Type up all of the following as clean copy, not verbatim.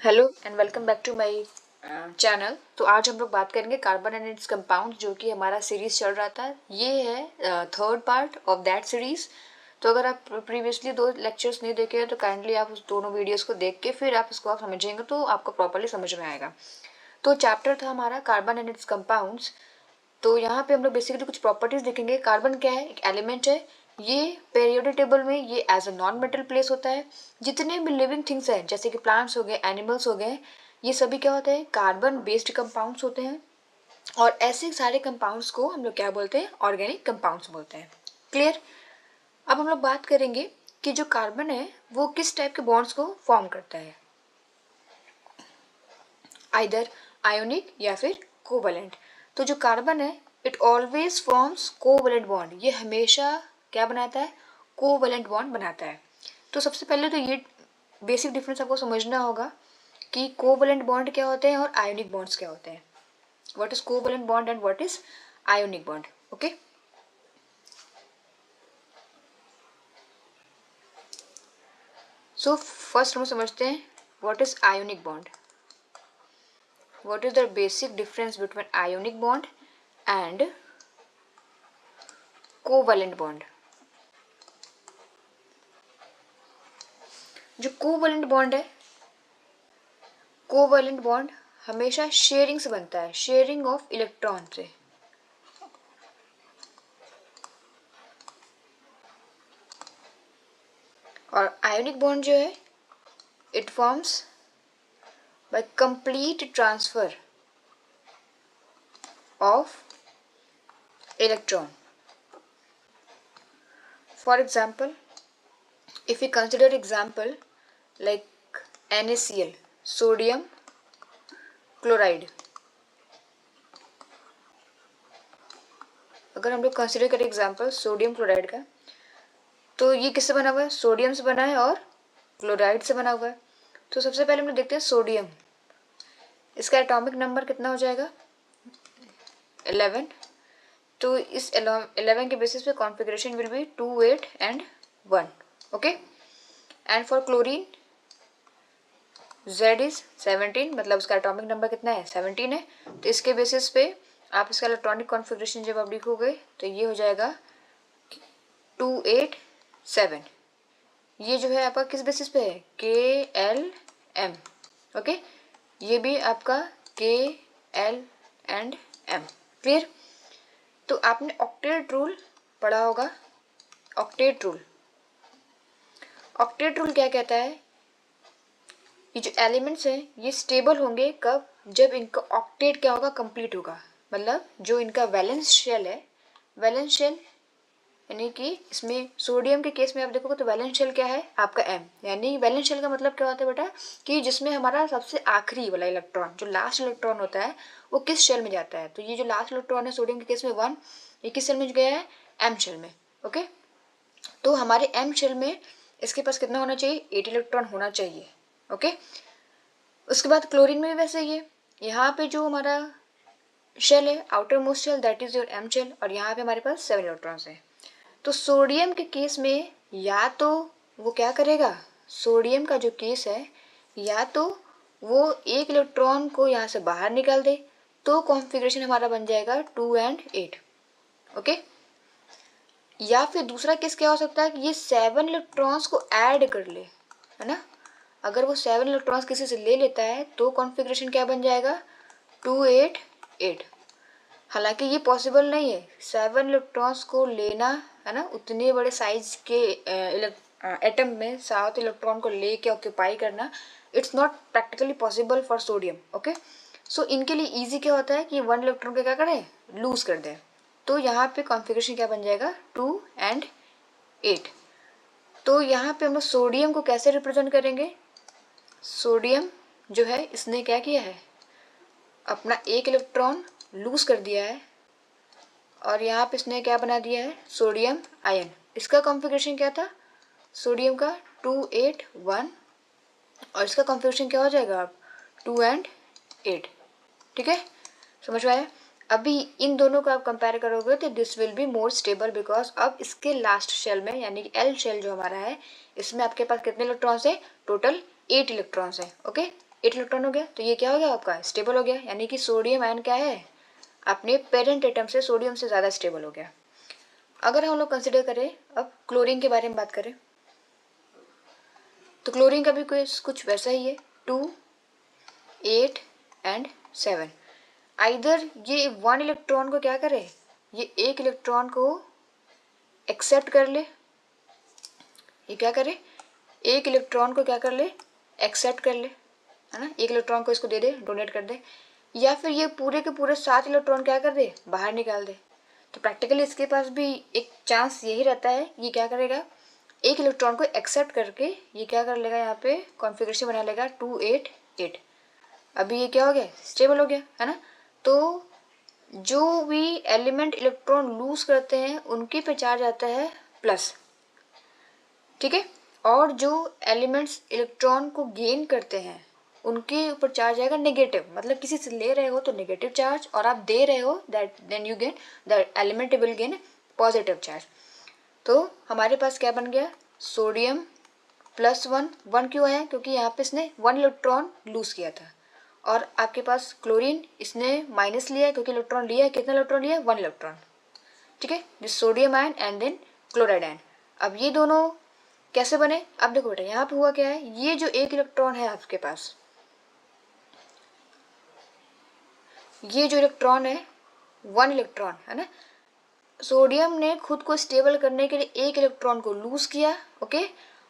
Hello and welcome back to my channel. तो आज हम लोग बात करेंगे कार्बन एंड इट्स कंपाउंड, जो कि हमारा सीरीज चल रहा था। ये है third part of that series. तो अगर आप प्रीवियसली 2 लेक्चर्स नहीं देखे हैं तो काइंडली आप उस दोनों वीडियोस को देख के फिर आप इसको आप समझेंगे तो आपको प्रॉपर्ली समझ में आएगा। तो चैप्टर था हमारा कार्बन एंड इट्स कंपाउंड्स। तो यहाँ पे हम लोग बेसिकली कुछ प्रॉपर्टीज देखेंगे। कार्बन क्या है? एक एलिमेंट है। ये पीरियोडिक टेबल में ये as a non metal place होता है। जितने भी लिविंग थिंग्स हैं जैसे कि प्लांट्स हो गए, एनिमल्स हो गए, ये सभी क्या होते हैं? कार्बन बेस्ड कंपाउंड्स होते हैं। और ऐसे सारे कंपाउंड्स को हम लोग क्या बोलते हैं? ऑर्गेनिक कंपाउंड्स बोलते हैं। क्लियर? अब हम लोग बात करेंगे कि जो कार्बन है वो किस टाइप के बॉन्ड्स को फॉर्म करता है, आइदर आयोनिक या फिर कोवलेंट। तो जो कार्बन है it always forms covalent bond. ये हमेशा क्या बनाता है? कोवलेंट बॉन्ड बनाता है। तो सबसे पहले तो ये बेसिक डिफरेंस आपको समझना होगा कि कोवलेंट बॉन्ड क्या होते हैं और आयोनिक बॉन्ड्स क्या होते हैं। What is covalent bond and what is ionic bond? Okay, so first हम समझते हैं what is ionic bond. What is the basic difference between ionic bond and covalent bond? जो कोवलेंट बॉन्ड है, covalent bond हमेशा sharing से बनता है, sharing of electron से। और आयोनिक बॉन्ड जो है it forms by complete transfer of electron. For example, if we consider example like NaCl, sodium chloride, अगर हम लोग कंसिडर करें एग्जाम्पल सोडियम क्लोराइड का, तो ये किससे बना हुआ है? सोडियम से बना है और क्लोराइड से बना हुआ है। तो सबसे पहले हम लोग देखते हैं सोडियम। इसका एटॉमिक नंबर कितना हो जाएगा? 11। तो इस 11 के बेसिस पे configuration will be 2, 8 and 1। Okay, and for chlorine Z is 17, मतलब उसका एटॉमिक नंबर कितना है? 17 है। तो इसके बेसिस पे आप इसका इलेक्ट्रॉनिक कॉन्फ़िगरेशन जब आप लिखोगे तो ये हो जाएगा 2, 8, 7। ये जो है आपका किस बेसिस पे है? KLM। ओके, ये भी आपका KL एंड M। क्लियर? तो आपने ऑक्टेट रूल पढ़ा होगा। ऑक्टेट रूल, ऑक्टेट रूल क्या कहता है? ये जो एलिमेंट्स हैं ये स्टेबल होंगे कब? जब इनका ऑक्टेट क्या होगा? कंप्लीट होगा। मतलब जो इनका वैलेंस शेल है, वैलेंस शेल यानी कि इसमें सोडियम के केस में आप देखोगे तो वैलेंस शेल क्या है? आपका M। यानी वैलेंस शेल का मतलब क्या होता है बेटा? कि जिसमें हमारा सबसे आखिरी वाला इलेक्ट्रॉन, जो लास्ट इलेक्ट्रॉन होता है, वो किस शेल में जाता है? तो ये जो लास्ट इलेक्ट्रॉन है सोडियम के केस में 1, ये किस शेल में गया है? M शेल में। ओके, तो हमारे M शेल में इसके पास कितना होना चाहिए? 8 इलेक्ट्रॉन होना चाहिए। ओके, उसके बाद क्लोरीन में भी वैसे ही है। यहाँ पे जो हमारा शेल है, outermost shell, that is your M shell, और यहाँ पे हमारे पास 7 इलेक्ट्रॉन्स हैं। तो सोडियम के केस में या तो वो क्या करेगा? सोडियम का जो केस है, या तो वो एक इलेक्ट्रॉन को यहाँ से बाहर निकाल दे, तो कॉन्फ़िगरेशन हमारा बन जाएगा 2 एंड 8। ओके, या फिर दूसरा केस क्या हो सकता है कि ये 7 इलेक्ट्रॉन्स को ऐड कर ले, है ना? अगर वो 7 इलेक्ट्रॉन्स किसी से ले लेता है तो कॉन्फ़िगरेशन क्या बन जाएगा? 2, 8, 8। हालांकि ये पॉसिबल नहीं है 7 इलेक्ट्रॉन्स को लेना, है ना? उतने बड़े साइज के एटम में 7 इलेक्ट्रॉन को लेके ऑक्यूपाई करना, it's not practically possible for sodium. Okay, so इनके लिए इजी क्या होता है कि 1 इलेक्ट्रॉन को क्या करें? लूज कर दें। तो यहाँ पे कॉन्फ़िगरेशन क्या बन जाएगा? 2 एंड 8। तो यहाँ पे हम लोग सोडियम को कैसे रिप्रेजेंट करेंगे? सोडियम जो है इसने क्या किया है? अपना एक इलेक्ट्रॉन लूज कर दिया है और यहाँ पे इसने क्या बना दिया है? Sodium ion. इसका कॉन्फ़िगरेशन क्या था? सोडियम का 2, 8, 1, और इसका कॉन्फ़िगरेशन क्या हो जाएगा? 2 एंड 8। ठीक है, समझ में आया? अभी इन दोनों को आप कंपेयर करोगे तो this will be more stable, because अब इसके लास्ट शेल में यानी कि L शेल जो हमारा है, इसमें आपके पास कितने इलेक्ट्रॉन्स है? टोटल 8 इलेक्ट्रॉन्स है। ओके, 8 इलेक्ट्रॉन हो गया, तो ये क्या हो गया आपका स्टेबल हो गया, यानी कि सोडियम आयन क्या है अपने पेरेंट एटम से सोडियम से ज़्यादा स्टेबल हो गया। अगर हम लोग कंसिडर करें अब क्लोरीन के बारे में बात करें, तो क्लोरीन का भी कुछ वैसा ही है, 2, 8 एंड 7। आइदर ये 1 इलेक्ट्रॉन को क्या करे, ये 1 इलेक्ट्रॉन को एक्सेप्ट कर ले, ये क्या करे 1 इलेक्ट्रॉन को क्या कर ले एक्सेप्ट कर ले, है ना, 1 इलेक्ट्रॉन को इसको दे दे, डोनेट कर दे, या फिर ये पूरे के पूरे 7 इलेक्ट्रॉन क्या कर दे बाहर निकाल दे। तो प्रैक्टिकली इसके पास भी एक चांस यही रहता है, ये क्या करेगा 1 इलेक्ट्रॉन को एक्सेप्ट करके ये क्या कर लेगा, यहाँ पे कॉन्फ़िगरेशन बना लेगा 2, 8, 8। अभी ये क्या हो गया स्टेबल हो गया, है ना। तो जो भी एलिमेंट इलेक्ट्रॉन लूज करते हैं उनके पे चार्ज आता है प्लस, ठीक है, और जो एलिमेंट्स इलेक्ट्रॉन को गेन करते हैं उनके ऊपर चार्ज आएगा नेगेटिव, मतलब किसी से ले रहे हो तो नेगेटिव चार्ज, और आप दे रहे हो that then you gain the element will gain positive charge. तो हमारे पास क्या बन गया सोडियम +1, 1 क्यों आया क्योंकि यहाँ पे इसने 1 इलेक्ट्रॉन लूज किया था, और आपके पास क्लोरीन इसने माइनस लिया क्योंकि इलेक्ट्रॉन लिया, कितना इलेक्ट्रॉन लिया 1 इलेक्ट्रॉन, ठीक है, this sodium ion and then chloride ion. अब ये दोनों कैसे बने, अब देखो बेटा यहाँ पे हुआ क्या है, ये जो 1 इलेक्ट्रॉन है आपके पास, ये जो इलेक्ट्रॉन है 1 इलेक्ट्रॉन है ना, सोडियम ने खुद को स्टेबल करने के लिए 1 इलेक्ट्रॉन को लूज किया, ओके,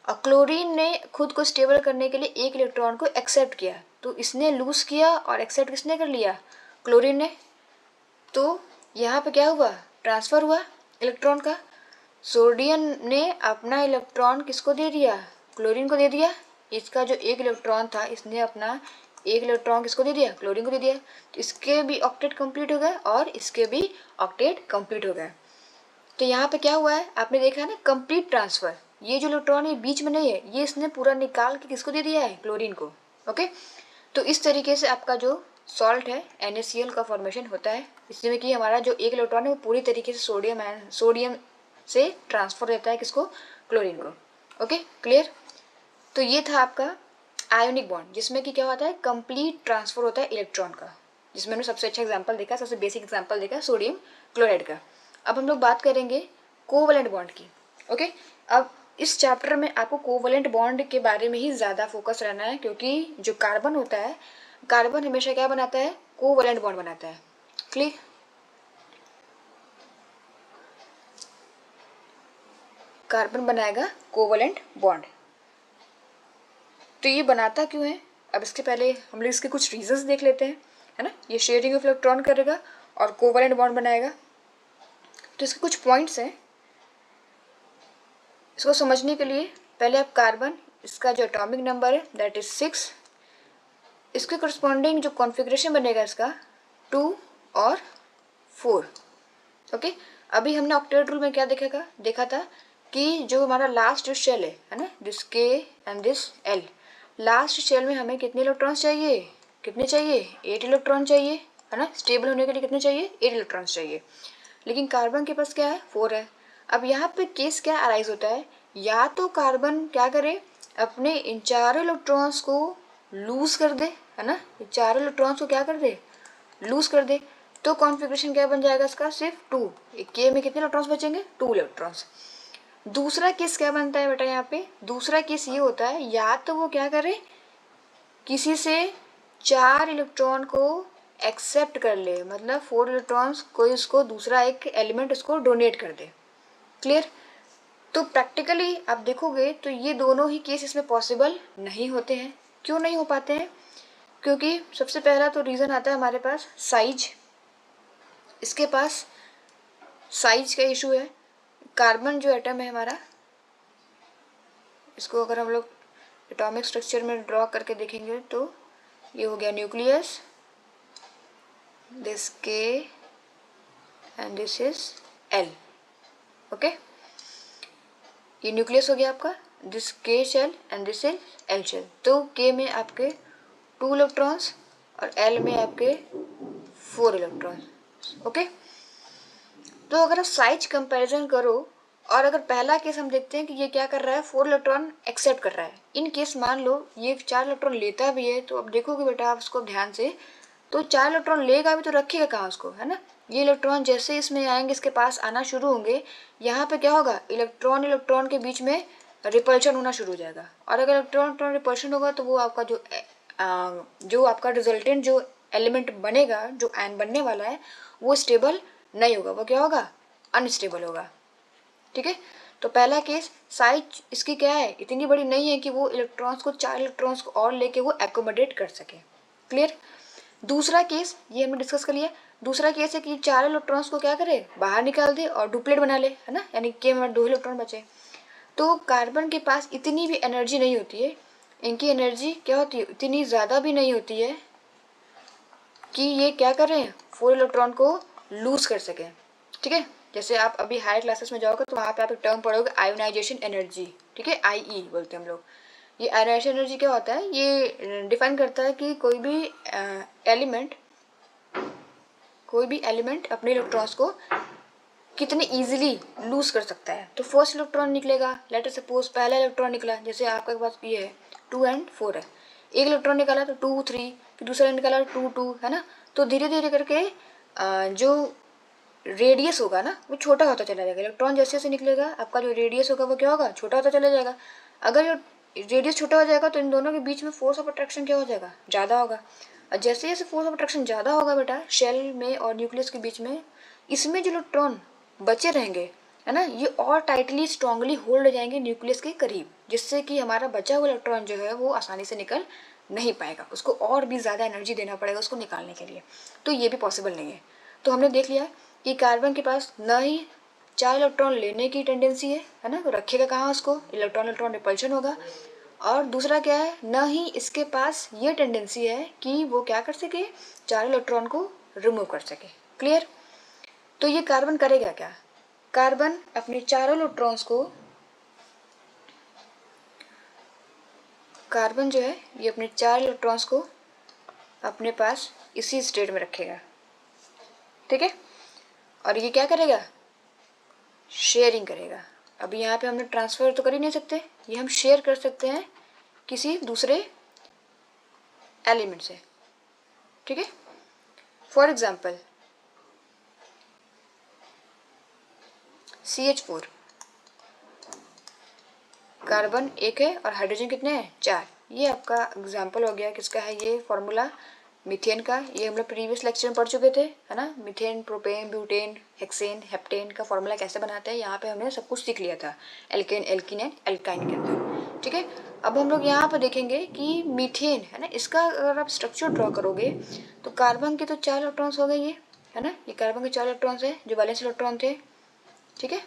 और क्लोरीन ने खुद को स्टेबल करने के लिए 1 इलेक्ट्रॉन को एक्सेप्ट किया। तो इसने लूज किया और एक्सेप्ट किसने कर लिया क्लोरीन ने। तो यहाँ पे क्या हुआ ट्रांसफ़र हुआ इलेक्ट्रॉन का, सोडियम ने अपना इलेक्ट्रॉन किसको दे दिया क्लोरीन को दे दिया, इसका जो 1 इलेक्ट्रॉन था इसने अपना 1 इलेक्ट्रॉन किसको दे दिया क्लोरीन को दे दिया। तो इसके भी ऑक्टेट कंप्लीट हो गया और इसके भी ऑक्टेट कंप्लीट हो गया। तो यहाँ पे क्या हुआ है आपने देखा है ना कंप्लीट ट्रांसफ़र, ये जो इलेक्ट्रॉन है बीच में नहीं है, ये इसने पूरा निकाल के किसको दे दिया है क्लोरीन को, ओके। तो इस तरीके से आपका जो सॉल्ट है NaCl का फॉर्मेशन होता है, इसमें कि हमारा जो 1 इलेक्ट्रॉन है वो पूरी तरीके से सोडियम से ट्रांसफ़र देता है किसको क्लोरीन को, ओके क्लियर। तो ये था आपका आयोनिक बॉन्ड जिसमें कि क्या होता है कंप्लीट ट्रांसफ़र होता है इलेक्ट्रॉन का, जिसमें मैंने सबसे अच्छा एग्जांपल देखा, सबसे बेसिक एग्जांपल देखा सोडियम क्लोराइड का। अब हम लोग बात करेंगे कोवलेंट बॉन्ड की, ओके। अब इस चैप्टर में आपको कोवलेंट बॉन्ड के बारे में ही ज़्यादा फोकस रहना है, क्योंकि जो कार्बन होता है, कार्बन हमेशा क्या बनाता है कोवलेंट बॉन्ड बनाता है, क्लियर। कार्बन बनाएगा कोवलेंट बॉन्ड, तो ये बनाता क्यों है, अब इसके पहले हम लोग इसके कुछ रीजंस देख लेते हैं, है ना। ये शेयरिंग ऑफ इलेक्ट्रॉन करेगा और कोवलेंट बॉन्ड बनाएगा, तो इसके कुछ पॉइंट्स हैं। इसको समझने के लिए पहले आप कार्बन, इसका जो एटॉमिक नंबर है दैट इज 6, इसके करस्पॉन्डिंग जो कॉन्फ़िगरेशन बनेगा इसका 2 और 4, ओके। अभी हमने ऑक्टेट रूल में क्या देखा था कि जो हमारा लास्ट जो शेल है ना, this K and this L, last shell में हमें कितने इलेक्ट्रॉन्स चाहिए, कितने चाहिए 8 इलेक्ट्रॉन चाहिए, है ना। स्टेबल होने के लिए कितने चाहिए 8 इलेक्ट्रॉन्स चाहिए, लेकिन कार्बन के पास क्या है 4 है। अब यहाँ पे केस क्या अराइज होता है, या तो कार्बन क्या करे अपने इन 4 इलेक्ट्रॉन्स को लूज कर दे, है ना, 4 इलेक्ट्रॉन्स को क्या कर दे लूज कर दे, तो कॉन्फ़िगरेशन क्या बन जाएगा इसका सिर्फ 2, के में कितने इलेक्ट्रॉन्स बचेंगे 2 इलेक्ट्रॉन्स। दूसरा केस क्या बनता है बेटा, यहाँ पे दूसरा केस ये होता है या तो वो क्या करे किसी से 4 इलेक्ट्रॉन को एक्सेप्ट कर ले, मतलब 4 इलेक्ट्रॉन्स कोई उसको दूसरा एक एलिमेंट उसको डोनेट कर दे, क्लियर। तो प्रैक्टिकली आप देखोगे तो ये दोनों ही केस इसमें पॉसिबल नहीं होते हैं। क्यों नहीं हो पाते हैं, क्योंकि सबसे पहला तो रीज़न आता है हमारे पास साइज, इसके पास साइज का इशू है। कार्बन जो एटम है हमारा, इसको अगर हम लोग एटॉमिक स्ट्रक्चर में ड्रॉ करके देखेंगे तो ये हो गया nucleus, this K and this is L, okay. ये न्यूक्लियस हो गया आपका, this K shell and this is L shell. तो K में आपके 2 इलेक्ट्रॉन्स और L में आपके 4 इलेक्ट्रॉन्स, ओके। तो अगर आप साइज कंपैरिजन करो और अगर पहला केस हम देखते हैं कि ये क्या कर रहा है, 4 इलेक्ट्रॉन एक्सेप्ट कर रहा है। इन केस मान लो ये 4 इलेक्ट्रॉन लेता भी है, तो अब देखोगे बेटा आप उसको ध्यान से, तो 4 इलेक्ट्रॉन लेगा भी तो रखेगा कहाँ उसको, है ना। ये इलेक्ट्रॉन जैसे इसमें आएंगे, इसके पास आना शुरू होंगे, यहाँ पे क्या होगा, इलेक्ट्रॉन इलेक्ट्रॉन के बीच में रिपल्शन होना शुरू हो जाएगा। और अगर इलेक्ट्रॉन इलेक्ट्रॉन रिपल्शन होगा तो वो आपका जो आपका रिजल्टेंट जो एलिमेंट बनेगा, जो आयन बनने वाला है, वो स्टेबल नहीं होगा, वो क्या होगा, अनस्टेबल होगा। ठीक है, तो पहला केस साइज इसकी क्या है, इतनी बड़ी नहीं है कि वो इलेक्ट्रॉन्स को 4 इलेक्ट्रॉन्स को और लेके वो एकोमोडेट कर सके। क्लियर। दूसरा केस ये हमने डिस्कस कर लिया। दूसरा केस है कि 4 इलेक्ट्रॉन्स को क्या करे, बाहर निकाल दे और डुप्लेट बना ले, है ना, यानी कि हमारे 2 इलेक्ट्रॉन बचे। तो कार्बन के पास इतनी भी एनर्जी नहीं होती है, इनकी एनर्जी क्या होती है, इतनी ज़्यादा भी नहीं होती है कि ये क्या करें, 4 इलेक्ट्रॉन को लूज कर सकें। ठीक है, जैसे आप अभी हायर क्लासेस में जाओगे तो वहाँ पे आप एक टर्म पढ़ोगे, आयोनाइजेशन एनर्जी। ठीक है, IE बोलते हैं हम लोग। ये आयोनाइजेशन एनर्जी क्या होता है, ये डिफाइन करता है कि कोई भी एलिमेंट अपने इलेक्ट्रॉन्स को कितने इजीली लूज कर सकता है। तो फर्स्ट इलेक्ट्रॉन निकलेगा, लेट अस सपोज पहला इलेक्ट्रॉन निकला, जैसे आपके पास ये है 2 और 4 है, एक इलेक्ट्रॉन निकाला तो 2 3, फिर दूसरा निकाला 2 2, है ना। तो धीरे धीरे करके जो रेडियस होगा ना वो छोटा होता चला जाएगा। इलेक्ट्रॉन जैसे जैसे निकलेगा आपका जो रेडियस होगा वो क्या होगा, छोटा होता चला जाएगा। अगर जो रेडियस छोटा हो जाएगा तो इन दोनों के बीच में फोर्स ऑफ अट्रैक्शन क्या हो जाएगा, ज़्यादा होगा। और जैसे जैसे फोर्स ऑफ अट्रैक्शन ज़्यादा होगा बेटा शेल में और न्यूक्लियस के बीच में, इसमें जो इलेक्ट्रॉन बचे रहेंगे, है ना, ये और टाइटली स्ट्रांगली होल्ड हो जाएंगे न्यूक्लियस के करीब, जिससे कि हमारा बचा हुआ इलेक्ट्रॉन जो है वो आसानी से निकल नहीं पाएगा, उसको और भी ज़्यादा एनर्जी देना पड़ेगा उसको निकालने के लिए। तो ये भी पॉसिबल नहीं है। तो हमने देख लिया कि कार्बन के पास न ही 4 इलेक्ट्रॉन लेने की टेंडेंसी है ना, तो रखेगा कहाँ उसको, इलेक्ट्रॉन इलेक्ट्रॉन रिपल्शन होगा। और दूसरा क्या है, न ही इसके पास ये टेंडेंसी है कि वो क्या कर सके, 4 इलेक्ट्रॉन को रिमूव कर सके। क्लियर। तो ये कार्बन करेगा क्या, कार्बन अपने चारों इलेक्ट्रॉन्स को, कार्बन जो है ये अपने 4 इलेक्ट्रॉन्स को अपने पास इसी स्टेट में रखेगा। ठीक है, और ये क्या करेगा, शेयरिंग करेगा। अभी यहाँ पे हमने ट्रांसफ़र तो कर ही नहीं सकते, ये हम शेयर कर सकते हैं किसी दूसरे एलिमेंट से। ठीक है, फॉर एग्जाम्पल CH4, कार्बन एक है और हाइड्रोजन कितने हैं, 4। ये आपका एग्जाम्पल हो गया किसका है, ये फॉर्मूला मीथेन का। ये हम लोग प्रीवियस लेक्चर में पढ़ चुके थे, है ना। Methane, propane, butane, hexane, heptane का फॉर्मूला कैसे बनाते हैं, यहाँ पे हमने सब कुछ सीख लिया था एल्केन, एल्कीन एंड एल्काइन के अंदर। ठीक है, अब हम लोग यहाँ पर देखेंगे कि मीथेन, है ना, इसका अगर आप स्ट्रक्चर ड्रॉ करोगे तो कार्बन के तो 4 इलेक्ट्रॉन्स हो गए ये, है ना, ये कार्बन के 4 इलेक्ट्रॉन्स है जो वैलेंस इलेक्ट्रॉन थे। ठीक है,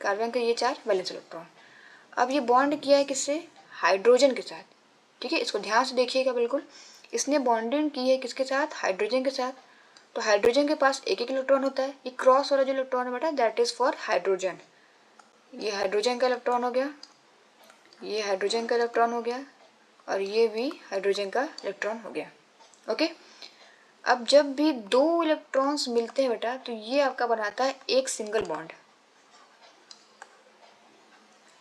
कार्बन के ये 4 वैलेंस इलेक्ट्रॉन। अब ये बॉन्ड किया है किससे, हाइड्रोजन के साथ। ठीक है, इसको ध्यान से देखिएगा बिल्कुल, इसने बॉन्डिंग की है किसके साथ, हाइड्रोजन के साथ। तो हाइड्रोजन के पास एक एक इलेक्ट्रॉन होता है, ये क्रॉस वाला जो इलेक्ट्रॉन है बेटा दैट इज फॉर हाइड्रोजन। ये हाइड्रोजन का इलेक्ट्रॉन हो गया, ये हाइड्रोजन का इलेक्ट्रॉन हो गया, और ये भी हाइड्रोजन का इलेक्ट्रॉन हो गया। ओके, अब जब भी 2 इलेक्ट्रॉन्स मिलते हैं बेटा तो ये आपका बनाता है एक सिंगल बॉन्ड।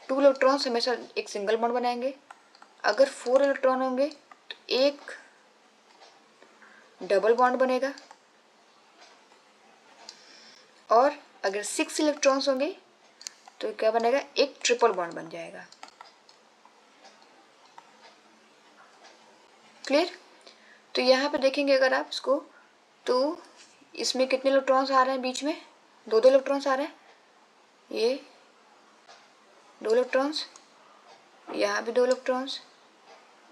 2 इलेक्ट्रॉन्स हमेशा एक सिंगल बॉन्ड बनाएंगे। अगर 4 इलेक्ट्रॉन होंगे तो एक डबल बॉन्ड बनेगा, और अगर 6 इलेक्ट्रॉन्स होंगे तो क्या बनेगा, एक ट्रिपल बॉन्ड बन जाएगा। क्लियर। तो यहाँ पे देखेंगे अगर आप इसको, तो इसमें कितने इलेक्ट्रॉन्स आ रहे हैं बीच में, 2 इलेक्ट्रॉन्स आ रहे हैं, ये 2 इलेक्ट्रॉन्स, यहाँ भी 2 इलेक्ट्रॉन्स,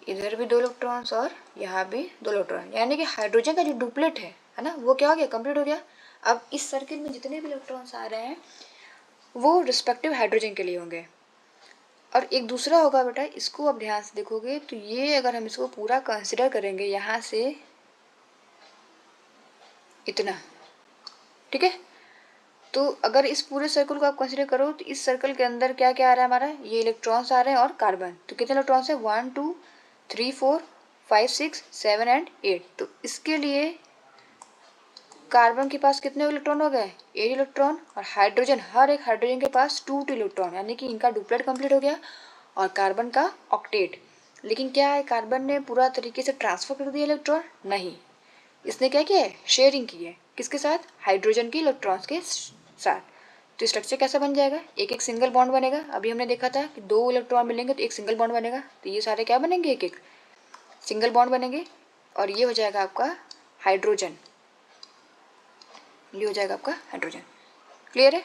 इधर भी 2 इलेक्ट्रॉन्स, और यहाँ भी 2 इलेक्ट्रॉन, यानी कि हाइड्रोजन का जो डुप्लेट है ना, वो क्या हो गया, कंप्लीट हो गया। अब इस सर्किल में जितने भी इलेक्ट्रॉन्स आ रहे हैं वो रिस्पेक्टिव हाइड्रोजन के लिए होंगे। और एक दूसरा होगा बेटा, इसको अब ध्यान से देखोगे तो ये अगर हम इसको पूरा कंसिडर करेंगे यहाँ से इतना, ठीक है, तो अगर इस पूरे सर्कल को आप कंसिडर करो तो इस सर्कल के अंदर क्या क्या आ रहा है हमारा, ये इलेक्ट्रॉन्स आ रहे हैं और कार्बन। तो कितने इलेक्ट्रॉन्स है, 1 2 3 4 5 6 7 एंड 8। तो इसके लिए कार्बन के पास कितने इलेक्ट्रॉन हो गए, 8 इलेक्ट्रॉन, और हाइड्रोजन, हर एक हाइड्रोजन के पास 2 इलेक्ट्रॉन, यानी कि इनका डुप्लेट कंप्लीट हो गया, और कार्बन का ऑक्टेट। लेकिन क्या है, कार्बन ने पूरा तरीके से ट्रांसफर कर दिया इलेक्ट्रॉन, नहीं, इसने क्या किया है, शेयरिंग की है, किसके साथ, हाइड्रोजन की इलेक्ट्रॉन्स के साथ। तो स्ट्रक्चर कैसा बन जाएगा, एक एक सिंगल बॉन्ड बनेगा। अभी हमने देखा था कि 2 इलेक्ट्रॉन मिलेंगे तो एक सिंगल बॉन्ड बनेगा, तो ये सारे क्या बनेंगे, एक एक सिंगल बॉन्ड बनेंगे, और ये हो जाएगा आपका हाइड्रोजन, ये हो जाएगा आपका हाइड्रोजन। क्लियर है,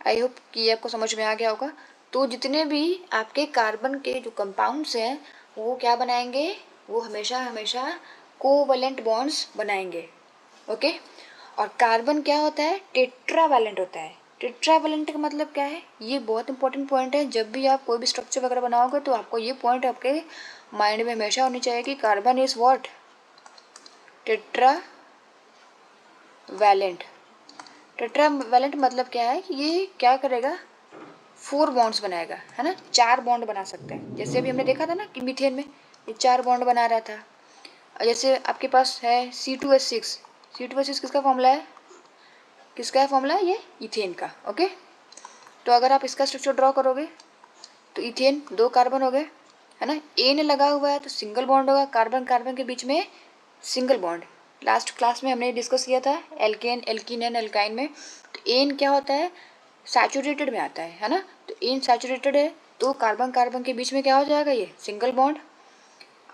आई होप कि ये आपको समझ में आ गया होगा। तो जितने भी आपके कार्बन के जो कंपाउंड्स हैं वो क्या बनाएंगे, वो हमेशा हमेशा कोवैलेंट बॉन्ड्स बनाएंगे। ओके, और कार्बन क्या होता है, टेट्रावैलेंट होता है। टेट्रावैलेंट का मतलब क्या है, ये बहुत इंपॉर्टेंट पॉइंट है। जब भी आप कोई भी स्ट्रक्चर वगैरह बनाओगे तो आपको ये पॉइंट आपके माइंड में हमेशा होनी चाहिए कि carbon is what, tetravalent. Tetravalent मतलब क्या है कि ये क्या करेगा, 4 बॉन्ड्स बनाएगा, है ना, 4 बॉन्ड बना सकते हैं। जैसे अभी हमने देखा था ना कि मीथेन में ये 4 बॉन्ड बना रहा था। और जैसे आपके पास है C2H6, C2H6 किसका फॉर्मूला है, किसका है फॉर्मूला, ये इथेन का। ओके, तो अगर आप इसका स्ट्रक्चर ड्रॉ करोगे तो इथेन 2 कार्बन हो गए, है ना, एन लगा हुआ है तो सिंगल बॉन्ड होगा, कार्बन कार्बन के बीच में सिंगल बॉन्ड। लास्ट क्लास में हमने डिस्कस किया था एल्केन, एल्कीन एंड एल्काइन में। तो एन क्या होता है, सैचुरेटेड में आता है ना, तो एन सैचुरेटेड है तो कार्बन कार्बन के बीच में क्या हो जाएगा, ये सिंगल बॉन्ड।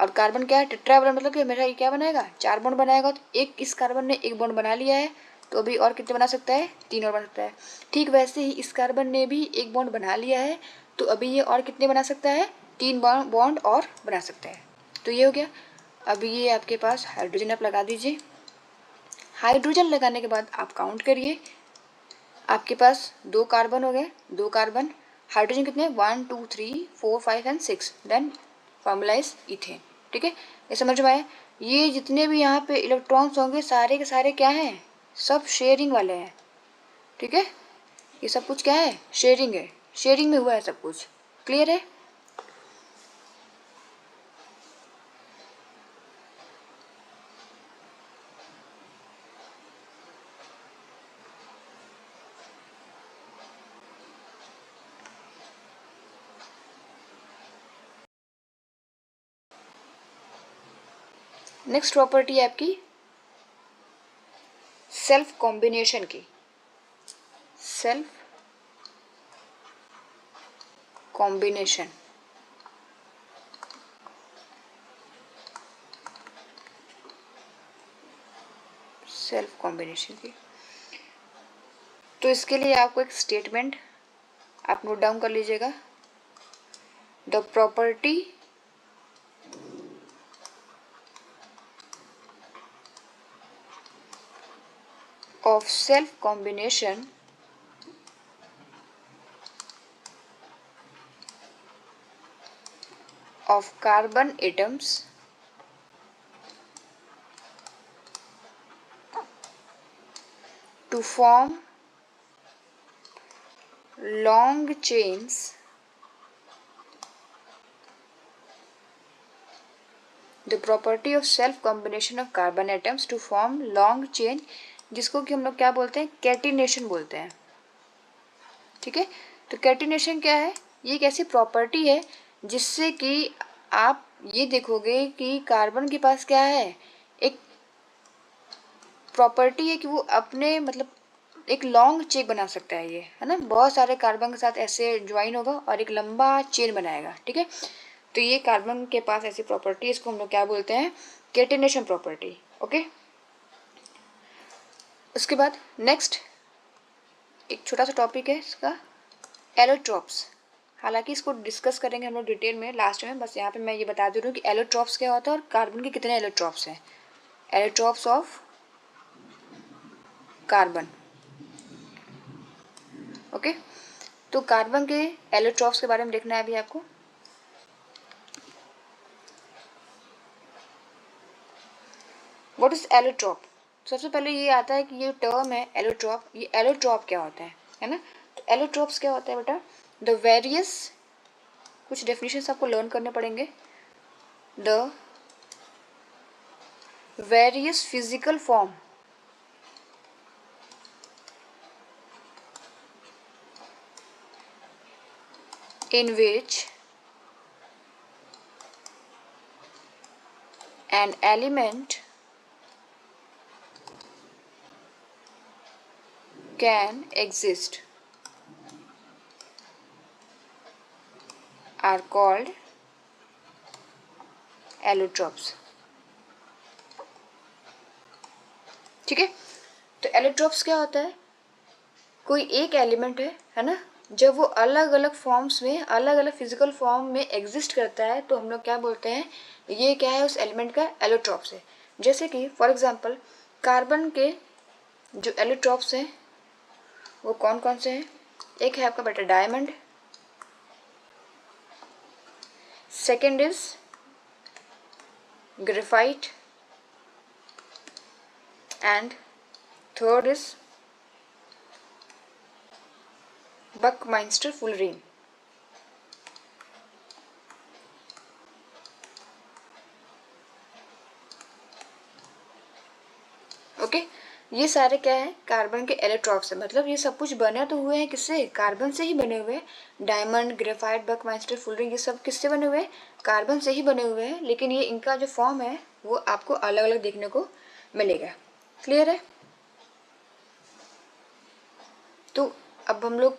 और कार्बन क्या है, टेट्रावैलेंट, मतलब कि हमेशा ये क्या बनाएगा, 4 बॉन्ड बनाएगा। तो एक इस कार्बन ने 1 बॉन्ड बना लिया है, तो अभी और कितने बना सकता है, 3 और बना सकता है। ठीक वैसे ही इस कार्बन ने भी 1 बॉन्ड बना लिया है, तो अभी ये और कितने बना सकता है, 3 बॉन्ड और बना सकता है। तो ये हो गया। अभी ये आपके पास हाइड्रोजन आप लगा दीजिए। हाइड्रोजन लगाने के बाद आप काउंट करिए, आपके पास 2 कार्बन हो गए, 2 कार्बन, हाइड्रोजन कितने, 1 2 3 4 5 and 6, then formula is ethane. ठीक है, ये समझ में आया। ये जितने भी यहाँ पे इलेक्ट्रॉन्स होंगे सारे के सारे क्या हैं, सब शेयरिंग वाले हैं। ठीक है, ये सब कुछ क्या है, शेयरिंग है, शेयरिंग में हुआ है सब कुछ। क्लियर है, नेक्स्ट प्रॉपर्टी है आपकी सेल्फ कॉम्बिनेशन की, सेल्फ कॉम्बिनेशन। सेल्फ कॉम्बिनेशन की, तो इसके लिए आपको एक स्टेटमेंट आप नोट डाउन कर लीजिएगा। The property of self combination of carbon atoms to form long chains the property of self combination of carbon atoms to form long chain, जिसको कि हम लोग क्या बोलते हैं, कैटिनेशन बोलते हैं। ठीक है, तो कैटिनेशन क्या है, ये एक ऐसी प्रॉपर्टी है जिससे कि आप ये देखोगे कि कार्बन के पास क्या है, एक प्रॉपर्टी है कि वो अपने मतलब एक लॉन्ग चेन बना सकता है, ये है ना, बहुत सारे कार्बन के साथ ऐसे ज्वाइन होगा और एक लंबा चेन बनाएगा। ठीक है, तो ये कार्बन के पास ऐसी प्रॉपर्टी, इसको हम लोग क्या बोलते हैं, कैटिनेशन प्रॉपर्टी। ओके, उसके बाद नेक्स्ट एक छोटा सा टॉपिक है इसका, एलोट्रॉप्स। हालांकि इसको डिस्कस करेंगे हम लोग डिटेल में लास्ट में, बस यहाँ पे मैं ये बता दे रही हूँ कि एलोट्रॉप्स क्या होता है और कार्बन के कितने एलोट्रॉप्स हैं। Allotropes of carbon. ओके, तो कार्बन के एलोट्रॉप्स के बारे में देखना है अभी आपको। व्हाट इज एलोट्रॉप, सबसे पहले ये आता है कि ये टर्म है एलोट्रॉप, ये एलोट्रॉप क्या होता है ना। तो एलोट्रॉप्स क्या होता है बेटा, द वेरियस, कुछ डेफिनेशंस आपको लर्न करने पड़ेंगे। The various physical form in which an element can exist are called allotropes. ठीक है, तो एलोट्रोप्स क्या होता है? कोई एक एलिमेंट है ना, जब वो अलग अलग फॉर्म्स में, अलग अलग फिजिकल फॉर्म में एग्जिस्ट करता है तो हम लोग क्या बोलते हैं, ये क्या है, उस एलिमेंट का एलोट्रोप्स है। जैसे कि फॉर एग्जांपल कार्बन के जो एलोट्रोप्स हैं वो कौन कौन से हैं? एक है आपका बेटा diamond, second is graphite, and third is buckminster fullerene. Okay, ये सारे क्या है, कार्बन के एलोट्रोप्स है। मतलब ये सब कुछ बने तो हुए हैं किससे, कार्बन से ही बने हुए हैं। डायमंड, ग्रेफाइट, बकमाइंस्टर फुलरिंग, ये सब किससे बने हुए हैं, कार्बन से ही बने हुए हैं। लेकिन ये इनका जो फॉर्म है वो आपको अलग अलग देखने को मिलेगा। क्लियर है? तो अब हम लोग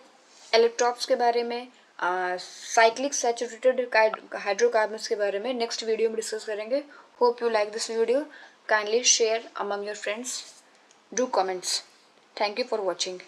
एलोट्रोप्स के बारे में, साइक्लिक सैचुरेटेड हाइड्रोकार्बन्स के बारे में नेक्स्ट वीडियो में डिस्कस करेंगे। Hope you like this video. Kindly share among your friends. Do comments. Thank you for watching.